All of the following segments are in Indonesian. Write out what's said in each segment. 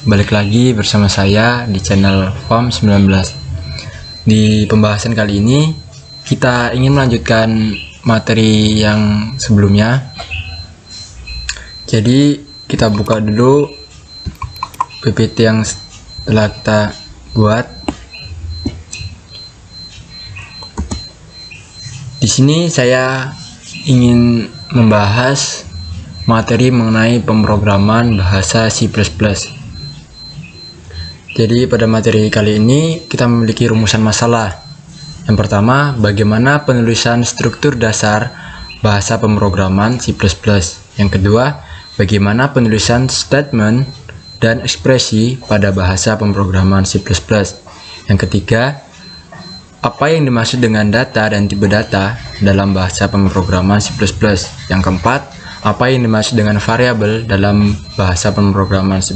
balik lagi bersama saya di channel FOM19. Di pembahasan kali ini kita ingin melanjutkan materi yang sebelumnya. Jadi kita buka dulu PPT yang telah kita buat. Di sini saya ingin membahas materi mengenai pemrograman bahasa C++. Jadi pada materi kali ini kita memiliki rumusan masalah. Yang pertama, bagaimana penulisan struktur dasar bahasa pemrograman C++. Yang kedua, bagaimana penulisan statement dan ekspresi pada bahasa pemrograman C++. Yang ketiga, apa yang dimaksud dengan data dan tipe data dalam bahasa pemrograman C++. Yang keempat, apa yang dimaksud dengan variabel dalam bahasa pemrograman C++.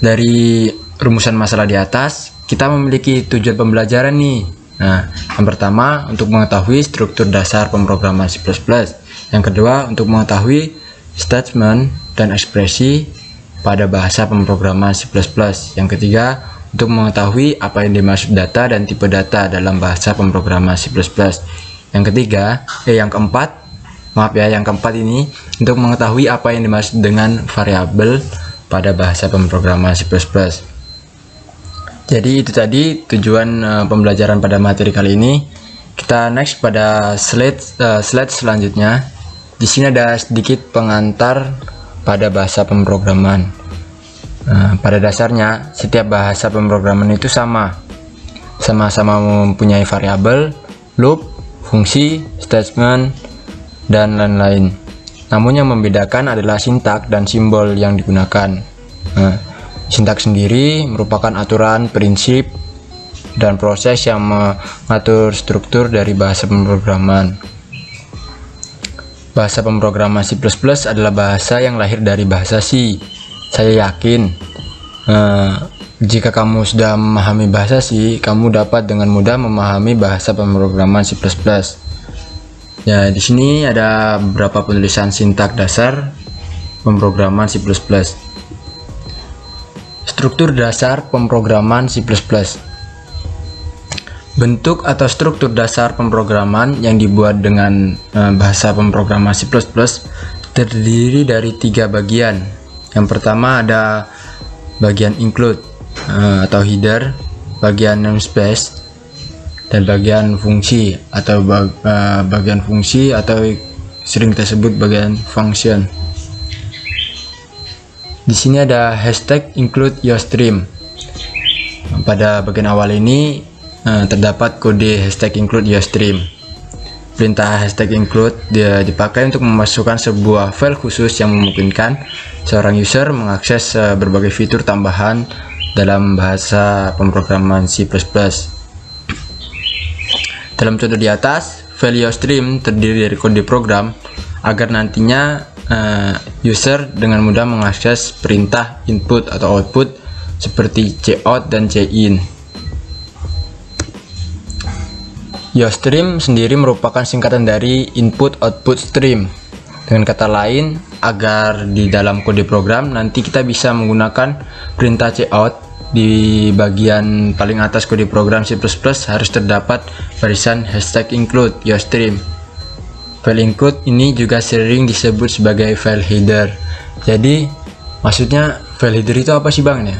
Dari rumusan masalah di atas, kita memiliki tujuan pembelajaran nih. Nah, yang pertama untuk mengetahui struktur dasar pemrograman C++. Yang kedua untuk mengetahui statement dan ekspresi pada bahasa pemrograman C++. Yang ketiga untuk mengetahui apa yang dimaksud data dan tipe data dalam bahasa pemrograman C++. Yang keempat ini untuk mengetahui apa yang dimaksud dengan variabel pada bahasa pemrograman C++. Jadi itu tadi tujuan pembelajaran pada materi kali ini. Kita next pada slide selanjutnya. Di sini ada sedikit pengantar pada bahasa pemrograman. Pada dasarnya setiap bahasa pemrograman itu sama-sama mempunyai variabel, loop, fungsi, statement, dan lain-lain. Namun yang membedakan adalah sintak dan simbol yang digunakan. Sintak sendiri merupakan aturan, prinsip, dan proses yang mengatur struktur dari bahasa pemrograman. Bahasa pemrograman C++ adalah bahasa yang lahir dari bahasa C. Saya yakin jika kamu sudah memahami bahasa C, kamu dapat dengan mudah memahami bahasa pemrograman C++. Ya, di sini ada beberapa penulisan sintak dasar pemrograman C++. Struktur dasar pemrograman C++. Bentuk atau struktur dasar pemrograman yang dibuat dengan bahasa pemrograman C++ terdiri dari 3 bagian. Yang pertama ada bagian include atau header, bagian namespace, dan bagian fungsi atau bagian fungsi atau sering kita sebut bagian function. Di sini ada hashtag include yourstream. Pada bagian awal ini terdapat kode hashtag include yourstream. Perintah hashtag include dipakai untuk memasukkan sebuah file khusus yang memungkinkan seorang user mengakses berbagai fitur tambahan dalam bahasa pemrograman C++. Dalam contoh di atas, file yourstream terdiri dari kode program agar nantinya user dengan mudah mengakses perintah input atau output seperti cout dan cin. Yourstream sendiri merupakan singkatan dari input output stream. Dengan kata lain, agar di dalam kode program nanti kita bisa menggunakan perintah cout, di bagian paling atas kode program C++ harus terdapat barisan hashtag include yourstream. File include ini juga sering disebut sebagai file header. Jadi maksudnya file header itu apa sih bang ya?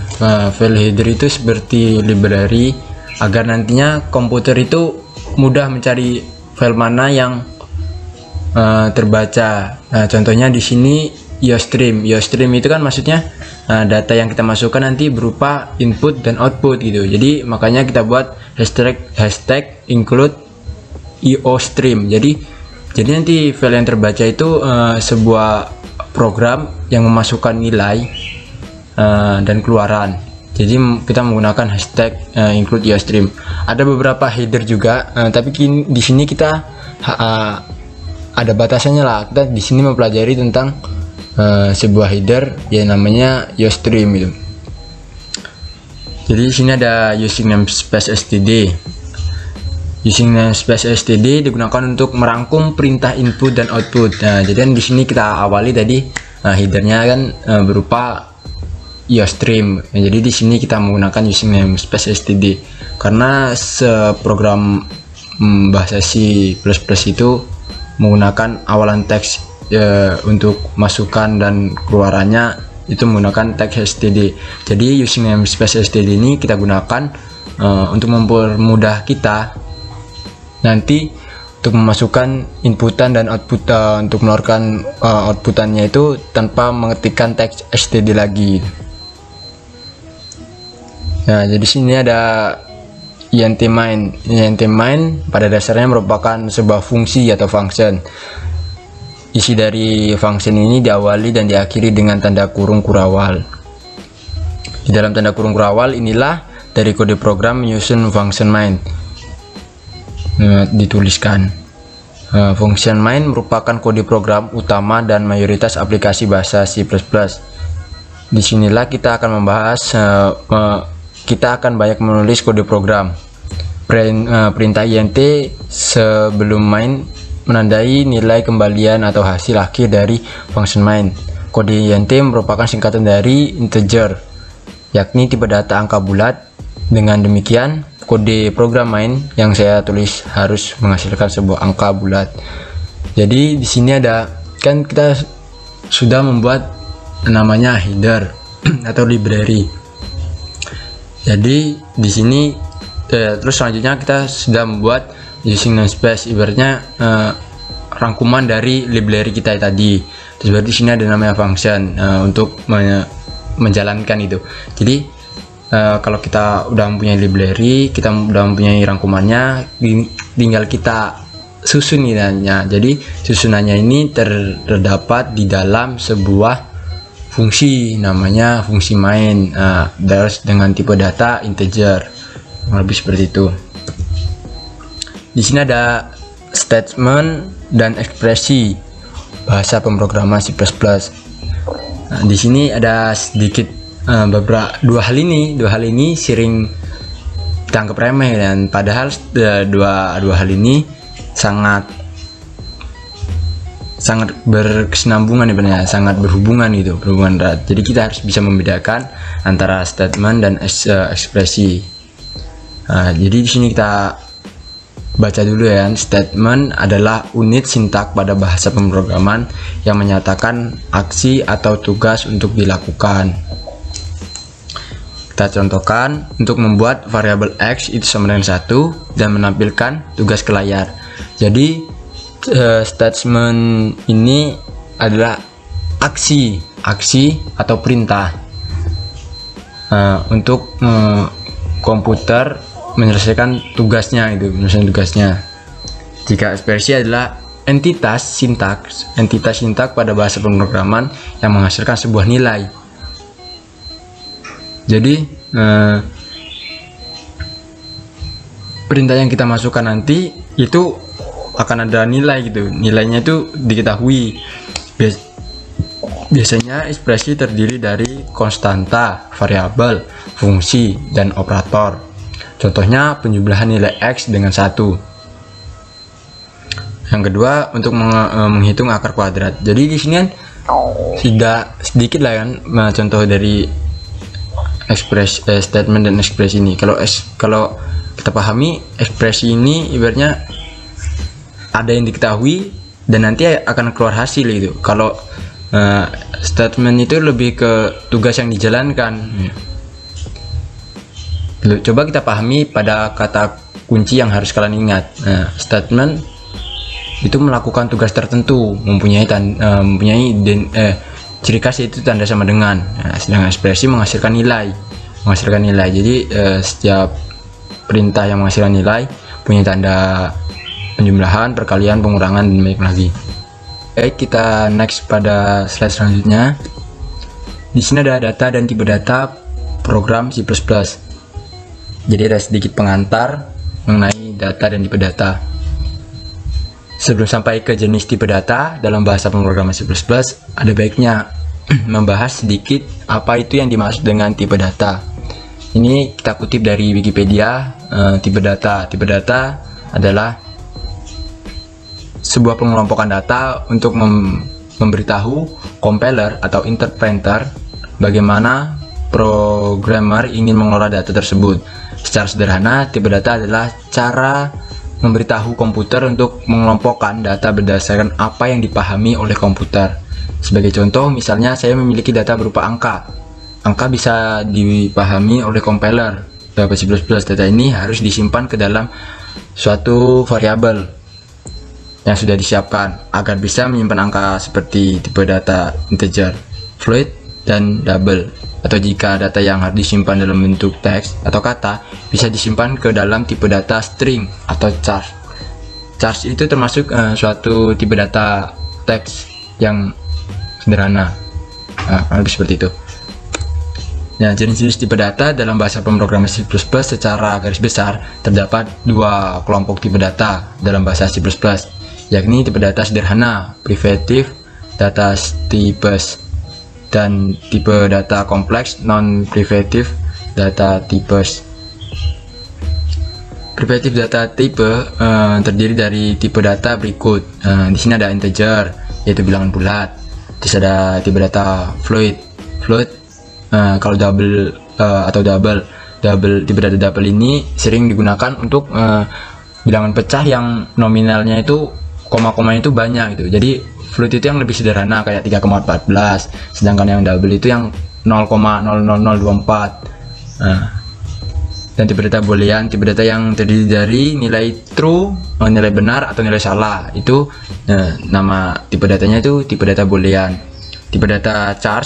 File header itu seperti library agar nantinya komputer itu mudah mencari file mana yang terbaca. Contohnya di sini yourstream. Yourstream itu kan maksudnya data yang kita masukkan nanti berupa input dan output gitu. Jadi makanya kita buat hashtag include iostream. Jadi nanti file yang terbaca itu sebuah program yang memasukkan nilai dan keluaran. Jadi kita menggunakan hashtag include yourstream. Ada beberapa header juga, tapi di sini kita ada batasannya lah. Kita di sini mempelajari tentang sebuah header yang namanya yourstream itu. Jadi di sini ada using namespace std. Using namespace std digunakan untuk merangkum perintah input dan output. Nah, jadi di sini kita awali tadi headernya kan berupa IOStream. Jadi di sini kita menggunakan using namespace std karena seprogram bahasa C++ itu menggunakan awalan teks untuk masukan dan keluarannya itu menggunakan teks std. Jadi using namespace std ini kita gunakan untuk mempermudah kita nanti untuk memasukkan inputan dan output, untuk mengeluarkan outputannya itu tanpa mengetikkan teks std lagi. Nah, jadi sini ada int main. Int main pada dasarnya merupakan sebuah fungsi atau function. Isi dari function ini diawali dan diakhiri dengan tanda kurung kurawal. Di dalam tanda kurung kurawal inilah dari kode program menyusun function main. Dituliskan. Function main merupakan kode program utama dan mayoritas aplikasi bahasa C++. Disinilah kita akan membahas, kita akan banyak menulis kode program. Perintah int sebelum main menandai nilai kembalian atau hasil akhir dari function main. Kode int merupakan singkatan dari integer, yakni tipe data angka bulat. Dengan demikian, kode program main yang saya tulis harus menghasilkan sebuah angka bulat. Jadi di sini ada, kan kita sudah membuat namanya header atau library. Jadi di sini terus selanjutnya kita sudah membuat using namespace, ibaratnya rangkuman dari library kita tadi. Terus berarti di sini ada namanya function untuk menjalankan itu. Jadi kalau kita udah mempunyai library, kita udah mempunyai rangkumannya, tinggal kita susun nilainya. Jadi susunannya ini terdapat di dalam sebuah fungsi namanya fungsi main, dengan tipe data integer, lebih seperti itu. Di sini ada statement dan ekspresi bahasa pemrograman C++. Nah, di sini ada sedikit beberapa dua hal ini sering kita anggap remeh, dan padahal dua hal ini sangat berkesinambungan, sebenarnya sangat berhubungan erat. Jadi kita harus bisa membedakan antara statement dan ekspresi. Jadi di sini kita baca dulu ya. Statement adalah unit sintak pada bahasa pemrograman yang menyatakan aksi atau tugas untuk dilakukan. Kita contohkan, untuk membuat variabel x itu sama dengan 1 dan menampilkan tugas ke layar. Jadi statement ini adalah aksi atau perintah untuk komputer menyelesaikan tugasnya. Jika ekspresi adalah entitas sintaks pada bahasa pemrograman yang menghasilkan sebuah nilai. Jadi perintah yang kita masukkan nanti itu akan ada nilai nilainya itu diketahui. Biasanya ekspresi terdiri dari konstanta, variabel, fungsi, dan operator. Contohnya penjumlahan nilai x dengan 1. Yang kedua, untuk menghitung akar kuadrat. Jadi di sini kan sudah sedikit lah kan contoh dari statement dan ekspresi ini. Kalau kita pahami, ekspresi ini ibaratnya ada yang diketahui dan nanti akan keluar hasil itu. Kalau statement itu lebih ke tugas yang dijalankan. Coba kita pahami pada kata kunci yang harus kalian ingat. Statement itu melakukan tugas tertentu, mempunyai ciri khas itu tanda sama dengan. Sedangkan ekspresi menghasilkan nilai. Jadi setiap perintah yang menghasilkan nilai punya tanda penjumlahan, perkalian, pengurangan, dan banyak lagi. Baik, kita next pada slide selanjutnya. Di sini ada data dan tipe data program C++. Jadi ada sedikit pengantar mengenai data dan tipe data. Sebelum sampai ke jenis tipe data dalam bahasa pemrograman C++, ada baiknya membahas sedikit apa itu yang dimaksud dengan tipe data. Ini kita kutip dari Wikipedia. Tipe data adalah sebuah pengelompokan data untuk memberitahu compiler atau interpreter bagaimana programmer ingin mengelola data tersebut. Secara sederhana, tipe data adalah cara memberitahu komputer untuk mengelompokkan data berdasarkan apa yang dipahami oleh komputer. Sebagai contoh, misalnya saya memiliki data berupa angka. Angka bisa dipahami oleh compiler. Dalam C++, data ini harus disimpan ke dalam suatu variabel yang sudah disiapkan agar bisa menyimpan angka seperti tipe data integer, float, dan double. Atau jika data yang harus disimpan dalam bentuk teks atau kata, bisa disimpan ke dalam tipe data string atau char. Char itu termasuk suatu tipe data teks yang sederhana, lebih seperti itu. Nah, jenis-jenis tipe data dalam bahasa pemrograman C++ secara garis besar terdapat dua kelompok tipe data dalam bahasa C++, yakni tipe data sederhana, primitive data types, dan tipe data kompleks, non-primitive data types. Primitive data type terdiri dari tipe data berikut. Di sini ada integer, yaitu bilangan bulat. Terus ada tipe data float. Kalau double tipe data double ini sering digunakan untuk bilangan pecah yang nominalnya itu koma-komanya itu banyak gitu. Jadi float itu yang lebih sederhana kayak 3,14, sedangkan yang double itu yang 0,00024. Dan tipe data boolean, tipe data yang terdiri dari nilai true, nilai benar atau nilai salah. Itu nama tipe datanya itu tipe data boolean. Tipe data char,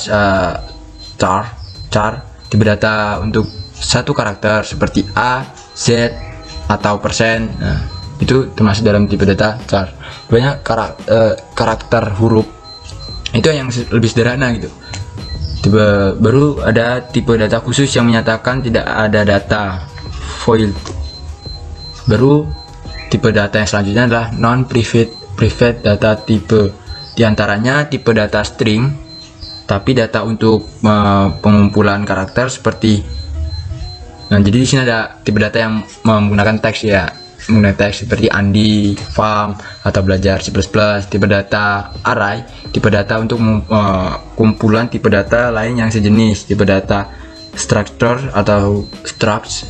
tipe data untuk satu karakter seperti A, Z, atau persen. Itu termasuk dalam tipe data char. Banyak karakter huruf itu yang lebih sederhana gitu. Baru ada tipe data khusus yang menyatakan tidak ada data void. Baru tipe data yang selanjutnya adalah non-private data type. Di antaranya tipe data string, tapi data untuk pengumpulan karakter seperti. Nah, jadi di sini ada tipe data yang menggunakan teks ya. Menggunakan teks seperti Andi, Farm, atau belajar C++. Tipe data array, tipe data untuk kumpulan tipe data lain yang sejenis. Tipe data structure atau structs,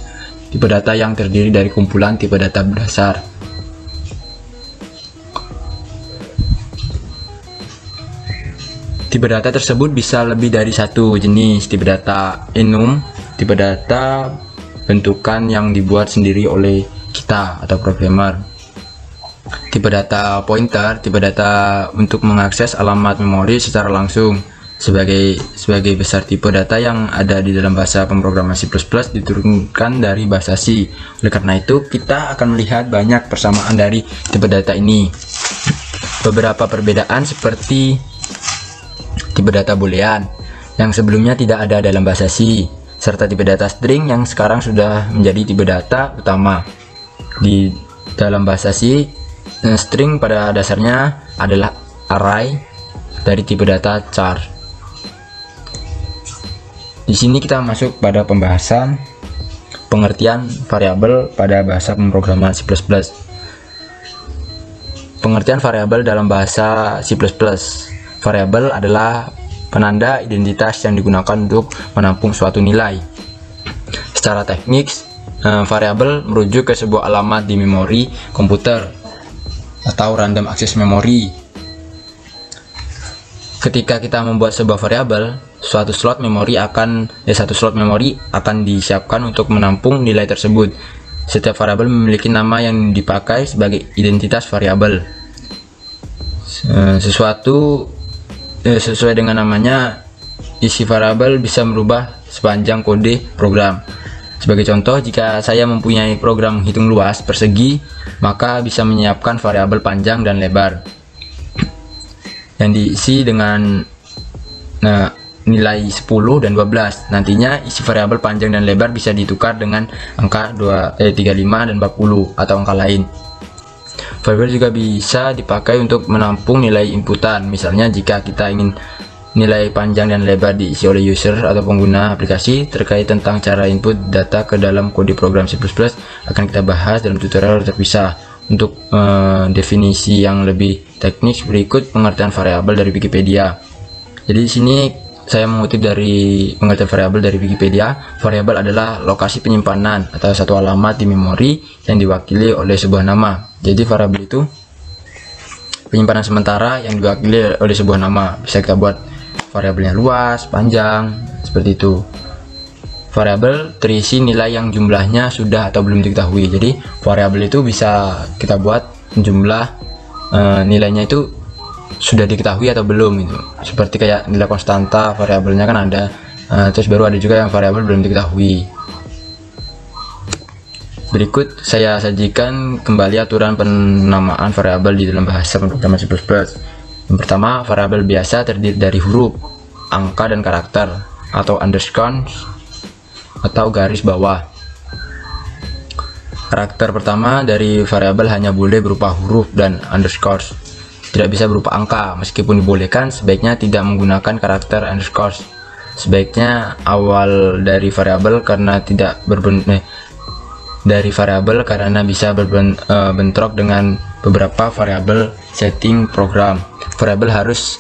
tipe data yang terdiri dari kumpulan tipe data berdasar. Tipe data tersebut bisa lebih dari satu jenis. Tipe data enum, tipe data bentukan yang dibuat sendiri oleh kita atau programmer. Tipe data pointer, tipe data untuk mengakses alamat memori secara langsung. Sebagai besar tipe data yang ada di dalam bahasa pemrograman C++ diturunkan dari bahasa C. Oleh karena itu, kita akan melihat banyak persamaan dari tipe data ini. Beberapa perbedaan seperti tipe data boolean yang sebelumnya tidak ada dalam bahasa C, serta tipe data string yang sekarang sudah menjadi tipe data utama. Di dalam bahasa C, string pada dasarnya adalah array dari tipe data char. Di sini kita masuk pada pembahasan pengertian variabel pada bahasa pemrograman C++. Pengertian variabel dalam bahasa C++. Variabel adalah penanda identitas yang digunakan untuk menampung suatu nilai. Secara teknis, variabel merujuk ke sebuah alamat di memori komputer atau random access memory. Ketika kita membuat sebuah variabel, satu slot memori akan disiapkan untuk menampung nilai tersebut. Setiap variabel memiliki nama yang dipakai sebagai identitas variabel. Sesuai dengan namanya, isi variabel bisa merubah sepanjang kode program. Sebagai contoh, jika saya mempunyai program hitung luas persegi, maka bisa menyiapkan variabel panjang dan lebar yang diisi dengan nilai 10 dan 12. Nantinya isi variabel panjang dan lebar bisa ditukar dengan angka 35 dan 40 atau angka lain. Variabel juga bisa dipakai untuk menampung nilai inputan. Misalnya jika kita ingin nilai panjang dan lebar diisi oleh user atau pengguna aplikasi. Terkait tentang cara input data ke dalam kode program C++ akan kita bahas dalam tutorial terpisah. Untuk definisi yang lebih teknis, berikut pengertian variabel dari Wikipedia. Jadi di sini saya mengutip dari pengertian variabel dari Wikipedia. Variabel adalah lokasi penyimpanan atau satu alamat di memori yang diwakili oleh sebuah nama. Jadi variabel itu penyimpanan sementara yang diwakili oleh sebuah nama. Bisa kita buat variabelnya luas, panjang, seperti itu. Variabel terisi nilai yang jumlahnya sudah atau belum diketahui. Jadi variabel itu bisa kita buat jumlah nilainya itu sudah diketahui atau belum itu. Seperti kayak nilai konstanta, variabelnya kan ada. Terus baru ada juga yang variabel belum diketahui. Berikut saya sajikan kembali aturan penamaan variabel di dalam bahasa pemrograman C++. Yang pertama, variabel biasa terdiri dari huruf, angka, dan karakter atau underscore atau garis bawah. Karakter pertama dari variabel hanya boleh berupa huruf dan underscore, tidak bisa berupa angka. Meskipun dibolehkan, sebaiknya tidak menggunakan karakter underscore. Sebaiknya awal dari variabel karena bisa berbentrok dengan beberapa variabel setting program. Variabel harus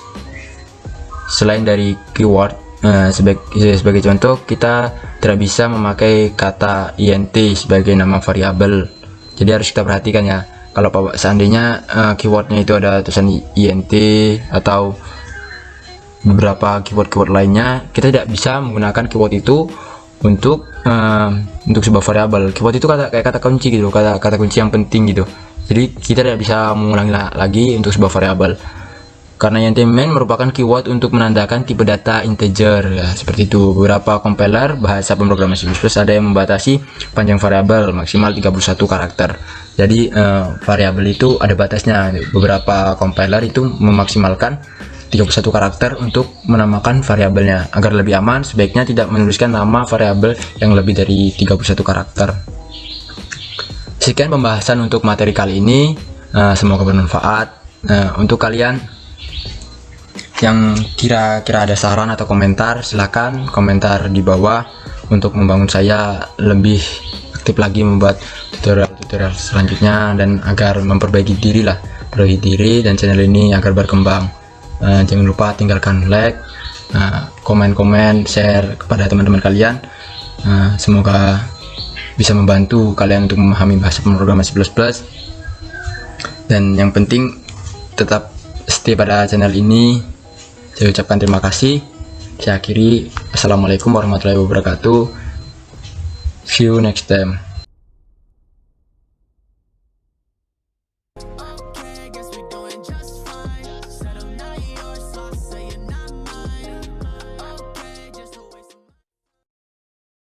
selain dari keyword. Sebagai contoh, kita tidak bisa memakai kata int sebagai nama variabel. Jadi harus kita perhatikan ya. Kalau seandainya keywordnya itu ada tulisan int atau beberapa keyword lainnya, kita tidak bisa menggunakan keyword itu untuk sebuah variabel. Keyword itu kayak kata kunci gitu, kata kunci yang penting gitu. Jadi kita tidak bisa mengulangi lagi untuk sebuah variabel. Karena int main merupakan keyword untuk menandakan tipe data integer ya, seperti itu. Beberapa compiler bahasa pemrograman C++ ada yang membatasi panjang variabel maksimal 31 karakter. Jadi variabel itu ada batasnya. Beberapa compiler itu memaksimalkan 31 karakter untuk menamakan variabelnya. Agar lebih aman, sebaiknya tidak menuliskan nama variabel yang lebih dari 31 karakter. Sekian pembahasan untuk materi kali ini. Semoga bermanfaat. Untuk kalian yang kira-kira ada saran atau komentar, silakan komentar di bawah untuk membangun saya lebih aktif lagi membuat tutorial selanjutnya dan agar memperbaiki diri dan channel ini agar berkembang. Jangan lupa tinggalkan like, komen, share kepada teman-teman kalian. Semoga bisa membantu kalian untuk memahami bahasa pemrograman C++. Dan yang penting tetap stay pada channel ini. Saya ucapkan terima kasih. Saya akhiri. Assalamualaikum warahmatullahi wabarakatuh. See you next time.